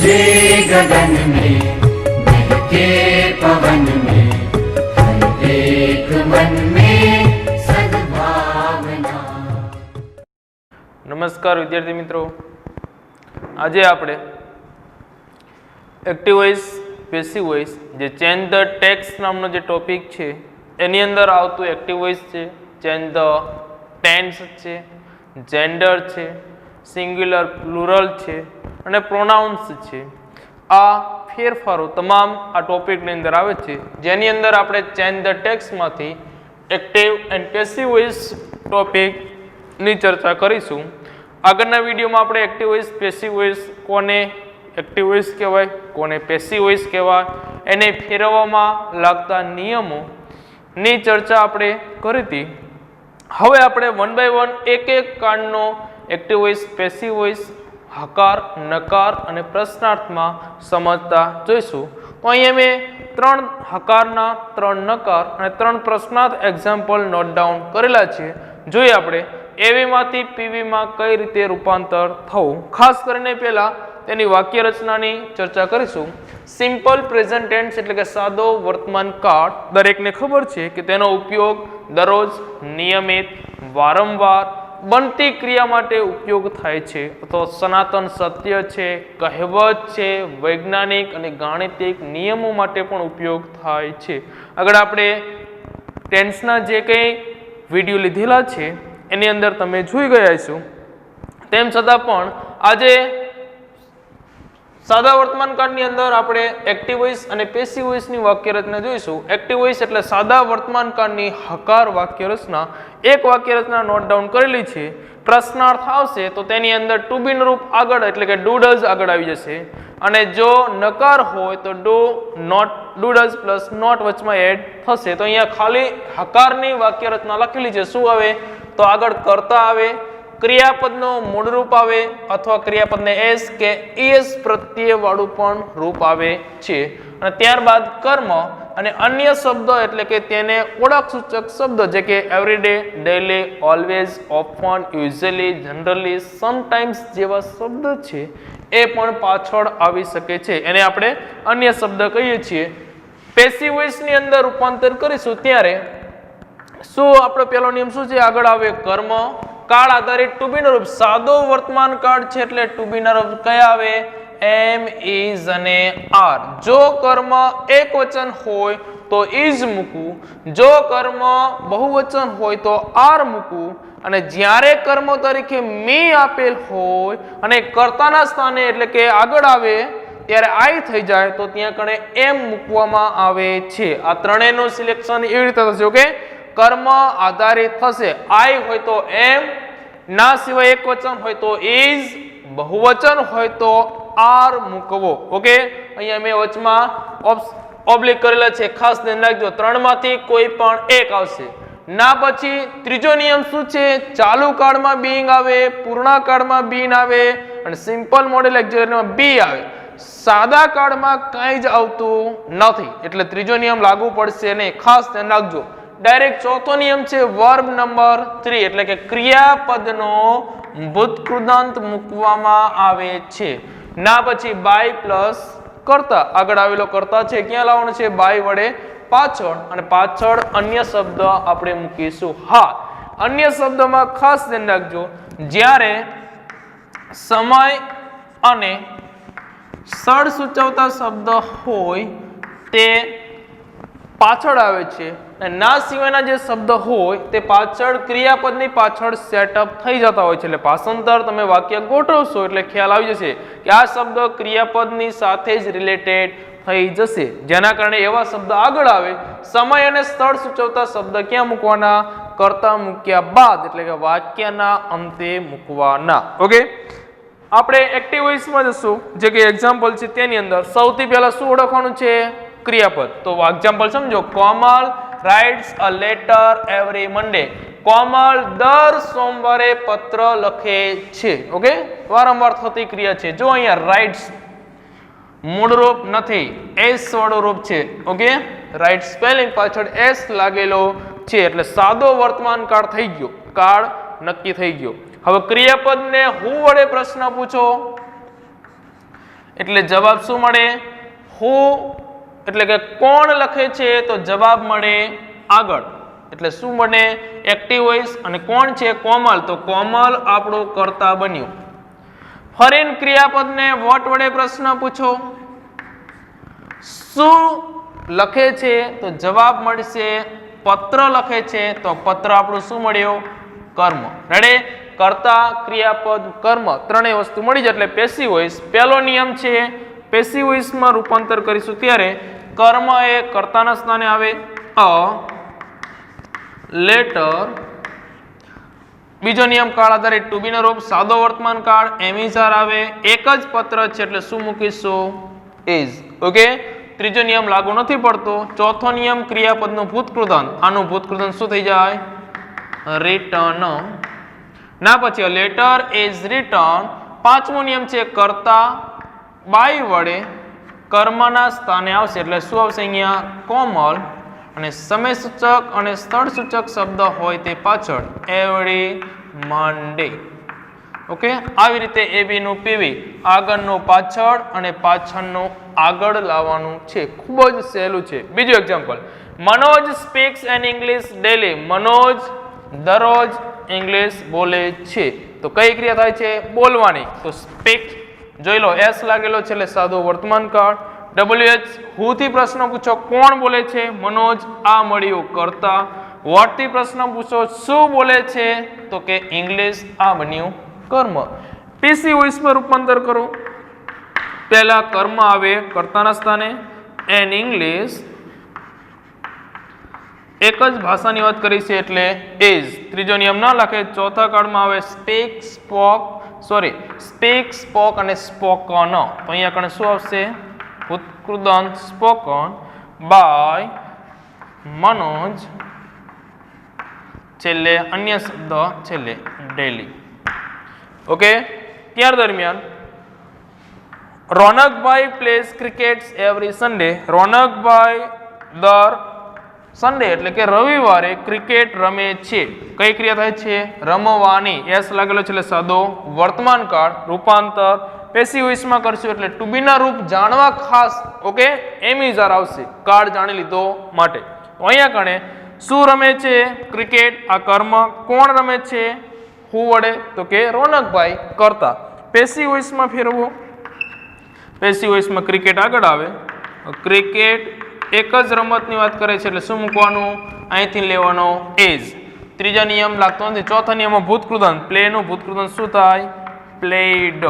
जे गगन में महके पवन में हर एक मन में सद्भावना। नमस्कार विद्यार्थी मित्रों, आज आपणे एक्टिव वॉइस पेसिव वॉइस जे चेंज द टेक्स्ट नामनो जे टॉपिक छे एनी अंदर आवतुं एक्टिव वॉइस छे, चेंज द टेन्स छे, जेंडर छे, सिंग्युलर प्लुरल छे અને પ્રોનાઉન્સ છે। આ ફેરફારો તમામ આ ટોપિકની અંદર આવે છે, જેની અંદર આપણે ચેન્જ ધ ટેક્સ્ટમાંથી એક્ટિવ એન્ડ પેસિવ વોઇસ ટોપિકની ચર્ચા કરીશું। આગળના વિડીયોમાં આપણે એક્ટિવ વોઇસ પેસિવ વોઇસ કોને એક્ટિવ વોઇસ કહેવાય, કોને પેસિવ વોઇસ કહેવાય, એને ફેરવવામાં લાગતા નિયમોની ચર્ચા આપણે કરી હતી। હવે આપણે વન બાય વન એક એક કાંડનો એક્ટિવ વોઇસ પેસિવ વોઇસ હકાર, નકાર અને પ્રશ્નાર્થમાં સમજતા જોઈશું। તો અહીંયા મેં 3 હકારના, 3 નકાર અને 3 પ્રશ્નાર્થ એક્ઝામ્પલ નોટ ડાઉન કરેલા છે। જોઈએ આપણે એવી માંથી પીવી માં કઈ રીતે રૂપાંતર થવું। ખાસ કરીને પહેલા તેની વાક્ય રચનાની ચર્ચા કરીશું। સિમ્પલ પ્રેઝન્ટ ટેન્સ એટલે કે સાદો વર્તમાન કાળ દરેકને ખબર છે કે તેનો ઉપયોગ દરરોજ, નિયમિત, વારંવાર બનતી ક્રિયા માટે ઉપયોગ થાય છે, તો સનાતન સત્ય છે, કહેવત છે, વૈજ્ઞાનિક અને ગાણિતિક નિયમો માટે પણ ઉપયોગ થાય છે। આગળ આપણે ટેન્સના જે કંઈ વિડીયો લીધેલા છે એની અંદર તમે જોઈ ગયા છો। તેમ છતાં પણ આજે સાદા વર્તમાન કાળની અંદર આપણે એક્ટિવ વોઇસ અને પેસિવ વોઇસની વાક્ય રચના જોઈશું। એક્ટિવ વોઇસ એટલે સાદા વર્તમાન કાળની હકાર વાક્ય રચના, એક વાક્ય રચના નોટ ડાઉન કરેલી છે। પ્રશ્નાર્થ આવશે તો તેની અંદર ટુ બી નું રૂપ આગળ એટલે કે ડુ ડઝ આગળ આવી જશે, અને જો નકાર હોય તો ડુ ડઝ પ્લસ નોટ વચમાં એડ થશે। તો અહીંયા ખાલી હકારની વાક્ય રચના લખેલી છે। શું આવે તો આગળ કર્તા આવે, ક્રિયાપદનો મૂળ રૂપ આવે અથવા ક્રિયાપદને એસ કે ઈએસ પ્રત્યય વાળું પણ રૂપ આવે છે, અને ત્યારબાદ કર્મ અને અન્ય શબ્દ એટલે કે તેને ઓળખ સૂચક શબ્દ જે કે every day, daily, always, often, usually, generally, sometimes જેવા શબ્દ છે એ પણ પાછળ આવી શકે છે, એને આપણે અન્ય શબ્દ કહીએ છીએ। પેસિવ વોઇસની અંદર રૂપાંતર કરીશું ત્યારે શું આપણો પહેલો નિયમ શું છે, આગળ આવે કર્મ, કાળ આધારિત ટુ બી નો રૂપ, સાદો વર્તમાન કાળ છે એટલે ટુ બી ના રૂપ કયા આવે એમ, ઇઝ અને આર। જો કર્મ એક વચન હોય તો ઇઝ મૂકવું, જો કર્મ બહુવચન હોય તો આર મૂકવું, અને જ્યારે કર્મ તરીકે મી આપેલ હોય અને કર્તાના સ્થાને એટલે કે આગળ આવે ત્યારે આઈ થઈ જાય તો ત્યાં કણે એમ મૂકવામાં આવે છે। આ ત્રણેયનું સિલેક્શન એવી રીતે થશે કે કર્મ આધારિત થશે। આઈ હોય તો એમ, ના સિવાય એક વચન હોય તો ઇઝ, બહુવચન હોય તો આર મૂકવો। ઓકે, અહીંયા મેં વચમાં ઓબ્લિક કરેલા છે, ખાસ ધ્યાન રાખજો, 3 માંથી કોઈ પણ એક આવશે। ના પછી ત્રીજો નિયમ શું છે, ચાલુ કાળમાં બીઈંગ આવે, પૂર્ણ કાળમાં બીન આવે અને સિમ્પલ મોડેલ એક્ઝિલરીમાં બી આવે। સાદા કાળમાં કંઈ જ આવતું નથી એટલે ત્રીજો નિયમ લાગુ પડશે નહીં, ખાસ ધ્યાન રાખજો। ડાયરેક્ટ ચોથો નિયમ છે વર્બ નંબર 3 એટલે કે ક્રિયાપદનો ભૂતકૃદાંત મૂકવામાં આવે છે। ના પછી બાય પ્લસ કર્તા, આગળ આવેલો કર્તા છે ક્યાં લાવવાનો છે બાય વડે પાછળ, અને પાછળ અન્ય શબ્દ આપણે મૂકીશું। હા, અન્ય શબ્દમાં ખાસ ધ્યાન રાખજો, જ્યારે સમય અને સ્થળ સૂચવતા શબ્દ હોય તે પાછળ આવે છે, અને ના સિવાયના જે શબ્દ હોય તે પાછળ ક્રિયાપદની પાછળ સેટઅપ થઈ જતા હોય છે। એટલે ભાષાંતર તમે વાક્ય ગોઠવશો એટલે ખ્યાલ આવી જશે કે આ શબ્દ ક્રિયાપદની સાથે જ રિલેટેડ થઈ જશે, જેના કારણે એવા શબ્દ આગળ આવે। સમય અને સ્થળ સૂચવતા શબ્દ ક્યાં મૂકવાના, કર્તા મૂક્યા બાદ એટલે કે વાક્યના અંતે મૂકવાના। ઓકે, આપણે એક્ટિવ વોઇસમાં જશું, જે કે એક્ઝામ્પલ છે તેની અંદર સૌથી પહેલા શું ઓળખવાનું છે, ક્રિયાપદ। તો એક્ઝામ્પલ સમજો, કોમલ રાઇટ્સ અ લેટર એવરી મંડે, કોમલ દર સોમવારે પત્ર લખે છે। ઓકે, વારંવાર થતી ક્રિયા છે। જો અહીંયા રાઇટ્સ મૂળ રૂપ નથી, એસ વાળું રૂપ છે। ઓકે, રાઇટ સ્પેલિંગ પાછળ એસ લાગેલો છે એટલે સાદો વર્તમાન કાળ થઈ ગયો, કાળ નક્કી થઈ ગયો। હવે ક્રિયાપદને હું વડે પ્રશ્ન પૂછો, એટલે જવાબ શું મળે? હુ એટલે કે કોણ લખે છે તો જવાબ મળે આગળ. એટલે શું બને? Active voice. અને કોણ છે? કોમલ. તો કોમલ આપણું કર્તા બન્યું. ફરીને ક્રિયાપદને વોટ વડે પ્રશ્ન પૂછો. શું લખે છે તો જવાબ મળશે પત્ર લખે છે તો પત્ર આપણું શું મળ્યું? કર્મ. રેડી? કર્તા, ક્રિયાપદ, કર્મ ત્રણેય વસ્તુ મળી જાય એટલે પેસિવ વોઇસ. પહેલો નિયમ છે પેસિવ વોઇસમાં રૂપાંતર કરીશું ત્યારે કર્મ એ કર્તાના સ્થાને આવે. A letter. બીજો નિયમ કાળ આધારિત ટુ બી નો રૂપ સાદો વર્તમાન કાળ એમિઝાર આવે. એક જ પત્ર છે એટલે શું મૂકીશું? ઇઝ. ઓકે. ત્રીજો નિયમ લાગુ નથી પડતો. ચોથો નિયમ ક્રિયાપદનું ભૂતકૃદંત. આનું ભૂતકૃદંત શું થઈ જાય? રિટર્ન. ના પછી લેટર ઇઝ રિટર્ન. પાંચમો નિયમ છે કર્તા બાય વડે કર્મના સ્થાને આવશે એટલે શું આવશે અહીંયા? કોમલ. અને સમય સૂચક અને સ્થળ સૂચક શબ્દ હોય તે પાછળ એવરી મંડે. ઓકે. આવી રીતે એબી નું પીવી આગળનું પાછળ અને પાછળનું આગળ લાવવાનું છે. ખૂબ જ સહેલું છે. બીજું example, Manoj speaks N English daily. Manoj દરરોજ ઇંગ્લિશ બોલે છે. તો કઈ ક્રિયા થાય છે? બોલવાની. તો સ્પીક જોઈ લો, એસ લાગેલો છે એટલે સાદો વર્તમાન કાળ. WH હુ થી પ્રશ્ન પૂછો કોણ બોલે છે? મનોજ. આ મળ્યું કર્તા. વોટ થી પ્રશ્ન પૂછો શું બોલે છે તો કે ઇંગ્લિશ. આ બન્યું કર્મ. પીસી વોઇસમાં રૂપાંતર કરો. પહેલા કર્મ આવે કર્તાના સ્થાને એન ઇંગ્લિશ. એક જ ભાષાની વાત કરી છે એટલે ઇઝ. ત્રીજો નિયમ ના લખે. ચોથા કાળમાં આવે સ્પીક, સ્પોક અને સ્પોકન. તો અહીંયા કણે શું આવશે? ભૂતકૃદંત સ્પોકન બાય મનોજ. છેલ્લે અન્ય શબ્દ છેલ્લે ડેલી. ઓકે. ત્યાર દરમિયાન રોનકભાઈ પ્લેસ ક્રિકેટ એવરી સન્ડે. રોનકભાઈ દર સન્ડે એટલે કે રવિવારે ક્રિકેટ રમે છે. કઈ ક્રિયા થાય છે? રમવાની. એસ લાગેલો છે એટલે સાદો વર્તમાન કાળ. રૂપાંતર પેસિવ વોઇસમાં કરશું એટલે ટુ બી ના રૂપ જાણવા ખાસ ઓકે એમિઝાર આવશે કાળ જાણી લીધો માટે. તો અહીંયા કણે શું રમે છે? ક્રિકેટ. આ કર્મ. કોણ રમે છે? હુ વડે તો કે રોનકભાઈ કરતા. પેસિવ વોઇસમાં ફેરવો. પેસિવ વોઇસમાં ક્રિકેટ આગળ આવે. ક્રિકેટ એક જ રમતની વાત કરે છે એટલે શું મૂકવાનું? અહીંથી લેવાનો ઇઝ. ત્રીજા નિયમ લાગતો નથી. ચોથા નિયમમાં ભૂતકૃદંત. પ્લે નું ભૂતકૃદંત શું થાય? પ્લેડ.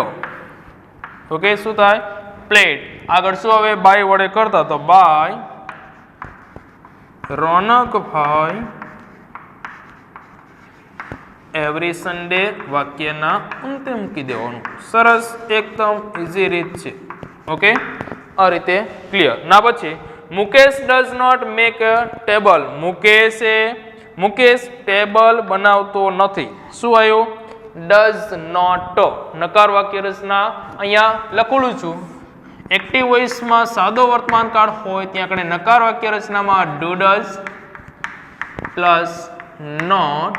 ઓકે. શું થાય? પ્લેડ. આગળ શું આવે? બાય વડે કરતા તો બાય રોનકભાઈ એવરી સન્ડે વાક્યના અંતે મૂકી દેવાનું. સરસ, એકદમ ઈઝી રીત છે. ઓકે. આ રીતે ક્લિયર. ના પછી Mukesh does not make a table. Mukesh table બનાવતો નથી. શું આવ્યું? Does not. નકાર વાક્ય રચના અહીંયા લખું છું. એક્ટિવ વોઇસમાં સાદો વર્તમાન કાળ હોય ત્યાં કણે નકાર વાક્ય રચનામાં do does plus not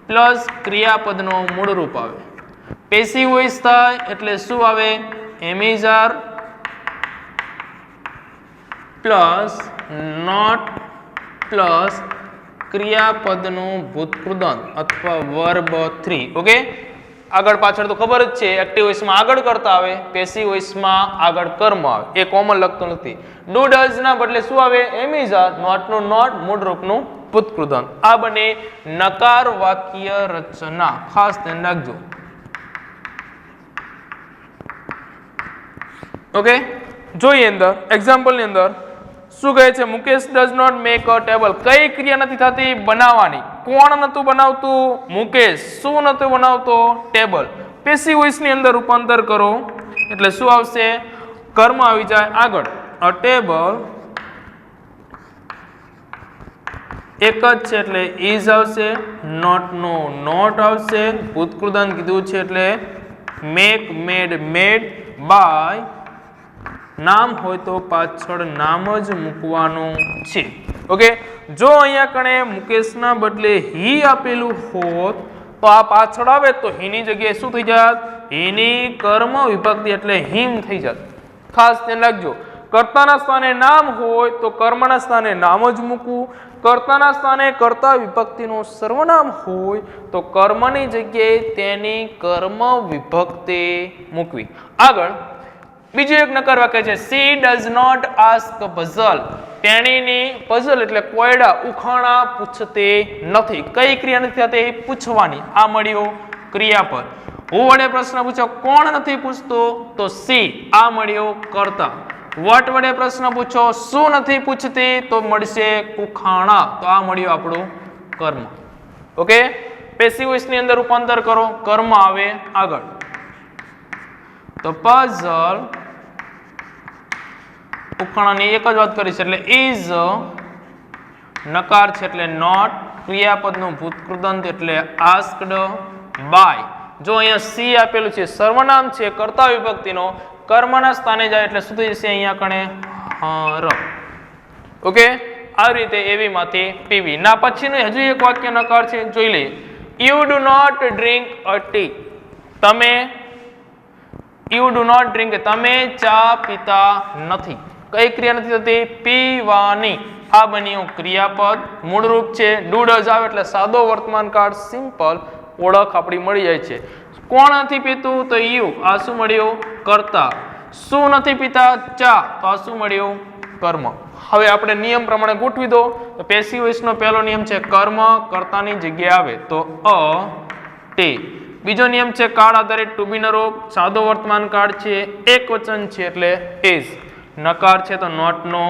plus ક્રિયાપદનો મૂળ રૂપ આવે. પેસિવ વોઇસ થાય એટલે શું આવે? એમિઝાર પ્લસ નોટ પ્લસ ક્રિયાપદનું ભૂતકૃદંત અથવા વર્બ 3. ઓકે. આગળ પાછળ તો ખબર જ છે. એક્ટિવ વોઇસમાં આગળ કરતા આવે, પેસિવ વોઇસમાં આગળ કર્મ આવે. એ કોમન લખતો નથી. ડુ ડઝ ના બદલે શું આવે? એમિઝાર. નોટ નું નોટ મૂળ રૂપનું ભૂતકૃદંત. આ બને નકાર વાક્ય રચના. ખાસ ધ્યાન રાખજો. ઓકે. જોઈએ અંદર એક્ઝામ્પલ ની અંદર શું કહે છે? Mukesh does not make a table. કઈ ક્રિયા નથી થતી? બનાવવાની. કોણ નતું બનાવતું? મુકેશ. શું નતું બનાવતો? ટેબલ. પેસિવ વોઇસ ની અંદર રૂપાંતર કરો એટલે શું આવશે? કર્મ આવી જાય આગળ. અ ટેબલ એક જ છે એટલે ઇઝ આવશે. નોટ નો નોટ આવશે. ભૂતકૃદંત કીધું છે એટલે મેક, મેડ, મેડ. બાય નામ હોય તો પાછળ નામ જ મૂકવાનું છે. ઓકે. જો અહીંયા કણે મુકેશના બદલે હી આપેલું હોત તો આ પાછળ આવે તો હીની જગ્યાએ શું થઈ જાત? એની કર્મ વિભક્તિ એટલે હિમ થઈ જાત. ખાસ ધ્યાન રાખજો, કર્તાના સ્થાને નામ હોય તો કર્મના સ્થાને નામ જ મૂકવું. કર્તાના સ્થાને કર્તા વિભક્તિનું સર્વનામ હોય તો કર્મની જગ્યાએ તેની કર્મ વિભક્તિ મૂકવી. આગળ બીજું એક નકાર વાક્ય છે, she does not ask puzzle. તેણીની પઝલ એટલે કોયડા ઉખાણા પૂછતી નથી. કઈ ક્રિયા નથી થતી? પૂછવાની. આ મળ્યો ક્રિયાપદ. હું વડે પ્રશ્ન પૂછો, કોણ નથી પૂછતો? તો સી. આ મળ્યો કર્તા. વટ વડે પ્રશ્ન પૂછો, શું નથી પૂછતી? તો મળશે ઉખાણા. તો આ મળ્યું આપણું કર્મ. ઓકે, પેસિવ વોઇસ ની અંદર રૂપાંતર કરો, કર્મ આવે આગળ. તો પઝલ ઉખાણાની એક જ વાત કરી છે એટલે ઇઝ, નકાર છે એટલે નોટ, ક્રિયાપદનું ભૂતકૃદંત એટલે આસ્ક્ડ, બાય. જો અહીંયા સી આપેલું છે, સર્વનામ છે કર્તા વિભક્તિનો, કર્મના સ્થાને જાય એટલે શું થઈ જશે? અહીંયા કણે ર. ઓકે, આ રીતે એવી માંથી પીવી. ના પછીનું હજુ એક વાક્ય નકાર છે, જોઈ લઈએ. You do not drink a tea. તમે, યુ ડુ નોટ ડ્રિંક, તમે ચા પીતા નથી. કઈ ક્રિયા નથી થતી? પીવાની. આ બન્યું ક્રિયાપદ. મૂળ રૂપ છે ડુ ડઝ આવે એટલે સાદો વર્તમાન કાળ, સિમ્પલ ઓળખ આપણી મળી જાય છે. કોણ નથી પીતું? તો યુ. આ શું મળ્યું? કર્તા. શું નથી પીતા? ચા. તો આ શું મળ્યું? કર્મ. હવે આપણે નિયમ પ્રમાણે ગોઠવી દો. તો પેસિવ વોઇસ નો પહેલો નિયમ છે કર્મ કર્તાની જગ્યાએ આવે તો અ તે. બીજો નિયમ છે કાળ આધારિત ટુ બી નો રૂપ. સાદો વર્તમાન કાળ છે, એક વચન છે એટલે ઇઝ. નકાર છે તો નોટ નો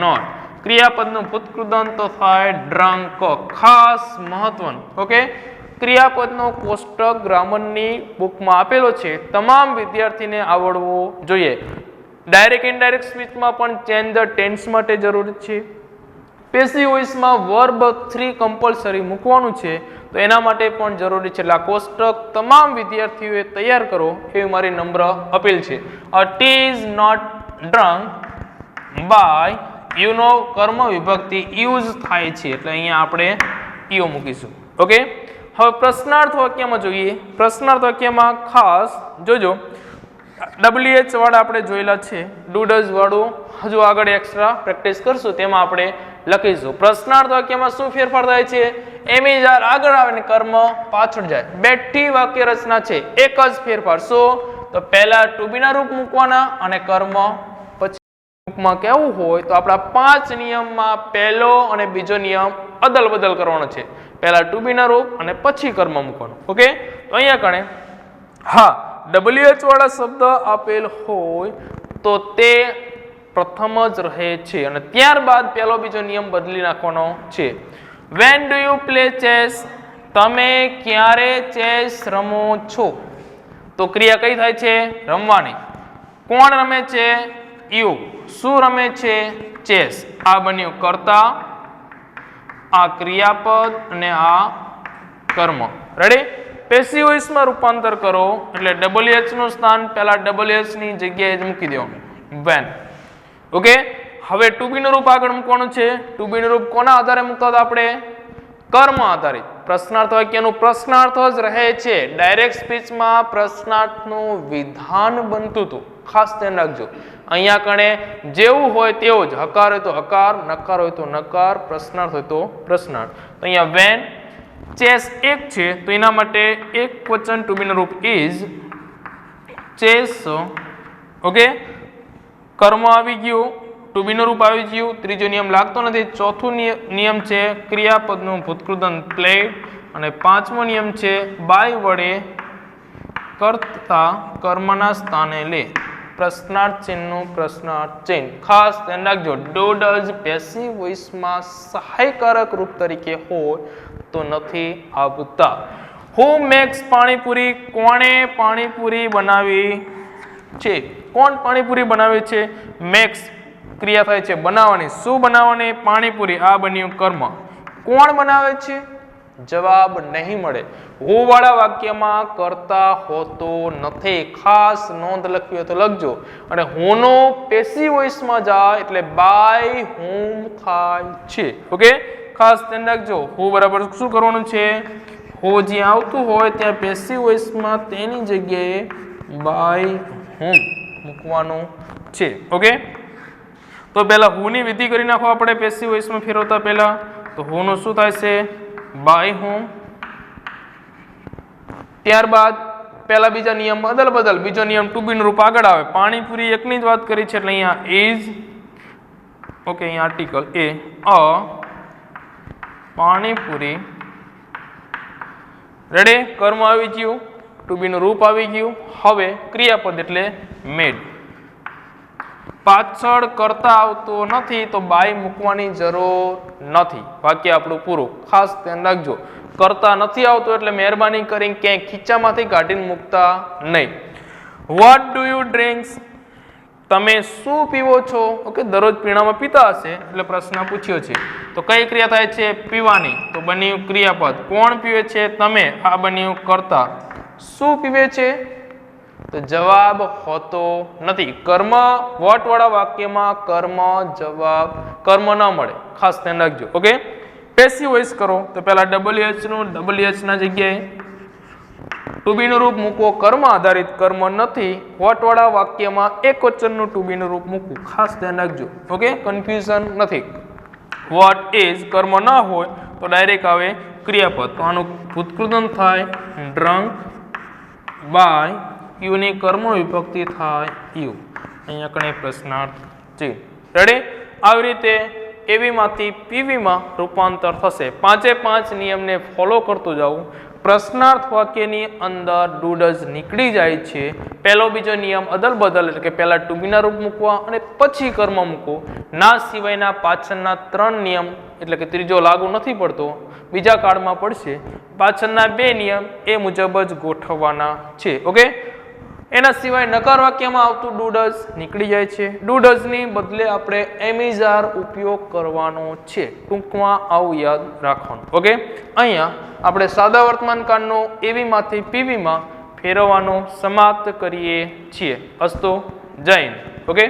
નોટ. ક્રિયાપદનું ભૂતકૃદંત તો થાય ડ્રંક. ખાસ મહત્વનું. ઓકે, ક્રિયાપદનો કોષ્ટક ગ્રામરની બુકમાં આપેલો છે, તમામ વિદ્યાર્થીને આવડવો જોઈએ. ડાયરેક્ટ ઇનડાયરેક્ટ સ્પીચમાં પણ ચેન્જ ધ ટેન્સ માટે જરૂરી છે. પેસિવ વોઇસમાં વર્બ 3 કમ્પલસરી મૂકવાનું છે, તો એના માટે પણ જરૂરી છે. એટલે આ કોષ્ટક તમામ વિદ્યાર્થીઓએ તૈયાર કરો એવી મારી નમ્ર અપીલ છે. Tea is not drunk by, you નો કર્મ વિભક્તિ યુઝ થાય છે એટલે અહીંયા આપણે યુ મૂકીશું. ઓકે, હવે પ્રશ્નાર્થ વાક્યમાં જોઈએ. પ્રશ્નાર્થ વાક્યમાં ખાસ જોજો, WH વાળા આપણે જોયેલા છે, ડુ ડઝ વાળું હજુ આગળ એક્સ્ટ્રા પ્રેક્ટિસ કરશું, તેમાં આપણે લખીશું. પ્રશ્નાર્થ વાક્યમાં શું ફેરફાર થાય છે? એમિજાર આગળ આવે ને કર્મ પાછળ જાય. બેઠી વાક્ય રચના છે, એક જ ફેરફાર. શું? તો પહેલા ટુ બી ના રૂપ મૂકવાના અને કર્મ પછી રૂપમાં કેવું હોય તો આપણા 5 નિયમમાં પહેલો અને બીજો નિયમ અદલ બદલ કરવાનો છે. પહેલા ટુ બી ના રૂપ અને પછી કર્મ મૂકવાનું. ઓકે, તો અહીંયા કણે હા WH વાળા શબ્દ આપેલ હોય તો તે પ્રથમ જ રહે છે અને ત્યારબાદ પહેલો બીજો નિયમ બદલી નાખવાનો છે. When do you play chess? તમે ક્યારે ચેસ રમો છો? તો ક્રિયા કઈ થાય છે? રમવાની. કોણ રમે છે? યુ. શું રમે છે? ચેસ. આ બન્યું કર્તા, આ ક્રિયાપદ અને આ કર્મ. રેડી? પેસિવ વોઇસમાં રૂપાંતર કરો એટલે WH નું સ્થાન પહેલા WH ની જગ્યાએ જ મૂકી દેવાનું. when. ઓકે, હવે ટુ બી નું રૂપ આગળ મૂકવાનું છે. ટુ બી નું રૂપ કોના આધારે મૂકતા હતા આપણે? કર્મ આધારિત. પ્રશ્નાર્થ વાક્યનું પ્રશ્નાર્થ જ રહે છે. ડાયરેક્ટ સ્પીચમાં પ્રશ્નાર્થનું વિધાન બનતું હતું. ખાસ ધ્યાન રાખજો. અહીંયા કણે જેવું હોય તેવું જ, હકાર હોય તો હકાર, નકાર હોય તો નકાર, પ્રશ્નાર્થ હોય તો પ્રશ્નાર્થ. તો અહીંયા when ચેસ એક છે તો એના માટે એક વચન ટુ બી નું રૂપ ઇઝ ચેસ. ઓકે, કર્મ આવી ગયું, ટુ બી નું રૂપ આવી ગયું, ત્રીજો નિયમ લાગતો નથી. ચોથું નિયમ છે ક્રિયાપદનું ભૂતકૃદંત પ્લે અને પાંચમો નિયમ છે બાય વડે કરતા કર્મના સ્થાને લે. પ્રશ્નાર્થ ચિહ્નનું પ્રશ્નાર્થ ચિહ્ન ખાસ ધ્યાન રાખજો. ડુ ડઝ પેસિવ વોઇસમાં સહાયકારક રૂપ તરીકે હોય તો નથી આવતા. હુ મેક્સ પાણીપુરી? કોણે પાણીપુરી બનાવી છે? કોણ પાણીપુરી બનાવે છે? મેક્સ ક્રિયા થાય છે બનાવવાની. શું બનાવવાની? પાણીપુરી. આ બન્યું કર્મ. કોણ બનાવે છે? જવાબ નહીં મળે. હુ વાળા વાક્યમાં કરતા હોતો નથી. ખાસ નોંધ લખવી હોય તો લખજો. અને હુનો પેસિવ વોઇસમાં જાય એટલે બાય હુમ થાય છે. ઓકે, ખાસ ધ્યાન રાખજો. હુ બરાબર શું કરવાનું છે? હો જ્યાં આવતું હોય ત્યાં પેસિવ વોઇસમાં તેની જગ્યાએ બાય હોમ મૂકવાનું છે. ઓકે, તો પહેલા હુની વિધિ કરી નાખો આપણે પેસિવ વોઇસમાં ફેરવતા પહેલા. તો હુનું શું થાય છે? By home. ત્યારબાદ પહેલા બીજા નિયમ અદલ બદલ. બીજો નિયમ ટુ બી નું રૂપ આગળ આવે. પાણીપુરી એકની જ વાત કરી છે એટલે અહીંયા ઇઝ. ઓકે, અહીંયા આર્ટિકલ એ અ પાણીપુરી. રેડી? કર્મ આવી ગયું, ટુ બી નું રૂપ આવી ગયું. હવે ક્રિયાપદ એટલે મેડ. પાછળ કરતા આવતો નથી તો બાય મૂકવાની જરૂર નથી. વાક્ય આપણું પૂરું. ખાસ ધ્યાન રાખજો, કરતા નથી આવતો એટલે મહેરબાની કરીને ક્યાંય ખીચામાંથી કાઢીને મૂકતા નહીં. What do you drinks? તમે શું પીવો છો? ઓકે, દરરોજ પીણામાં પીતા હશે એટલે પ્રશ્ન પૂછ્યો છે. તો કઈ ક્રિયા થાય છે? પીવાની. તો બન્યું ક્રિયાપદ. કોણ પીવે છે? તમે. આ બન્યું કર્તા. શું પીવે છે? તો જવાબ હોતો નથી. કર્મ વોટ વાળા વાક્યમાં કર્મ જવાબ કર્મ ન મળે. ખાસ ધ્યાન રાખજો. ઓકે, પેસિવ વોઇસ કરો તો પહેલા WH નું WH ના જગ્યાએ ટુ બી નું રૂપ મૂકવો. કર્મ આધારિત કર્મ નથી. વોટ વાળા વાક્યમાં એકવચનનું ટુ બી નું રૂપ મૂકવું. ખાસ ધ્યાન રાખજો. ઓકે, કન્ફ્યુઝન નથી. વોટ ઇઝ કર્મ ના હોય તો ડાયરેક્ટ આવે ક્રિયાપદ. તો આનું ભૂતકૃદન થાય ડ્રંક બાય. યુની કર્મ વિભક્તિ થાય યુ. અહીંયા કણે પ્રશ્નાર્થ છે. રેડી? આવી રીતે એવીમાંથી પીવીમાં રૂપાંતર થશે. 5 નિયમને ફોલો કરતું જાવું. પ્રશ્નાર્થ વાક્યની અંદર ડુ ડઝ નીકળી જાય છે. પહેલો બીજો નિયમ અદલ બદલ એટલે કે પહેલા ટુ બી ના રૂપ મૂકવા અને પછી કર્મ મૂકો. ના સિવાયના પાછળના 3 નિયમ એટલે કે ત્રીજો લાગુ નથી પડતો, બીજા કાળમાં પડશે. પાછળના 2 નિયમ એ મુજબ જ ગોઠવવાના છે. ઓકે, એના સિવાય નકાર વાક્યમાં આવતું ડુ ડઝ નીકળી જાય છે. ડુ ડઝ ની બદલે આપણે એમિઝાર ઉપયોગ કરવાનો છે. ટૂંકમાં આવું યાદ રાખવાનું. ઓકે, અહીંયા આપણે સાદા વર્તમાન કાળનો એવીમાંથી પીવીમાં ફેરવવાનો સમાપ્ત કરીએ છીએ. અસ્તો જય હિન્દ. ઓકે.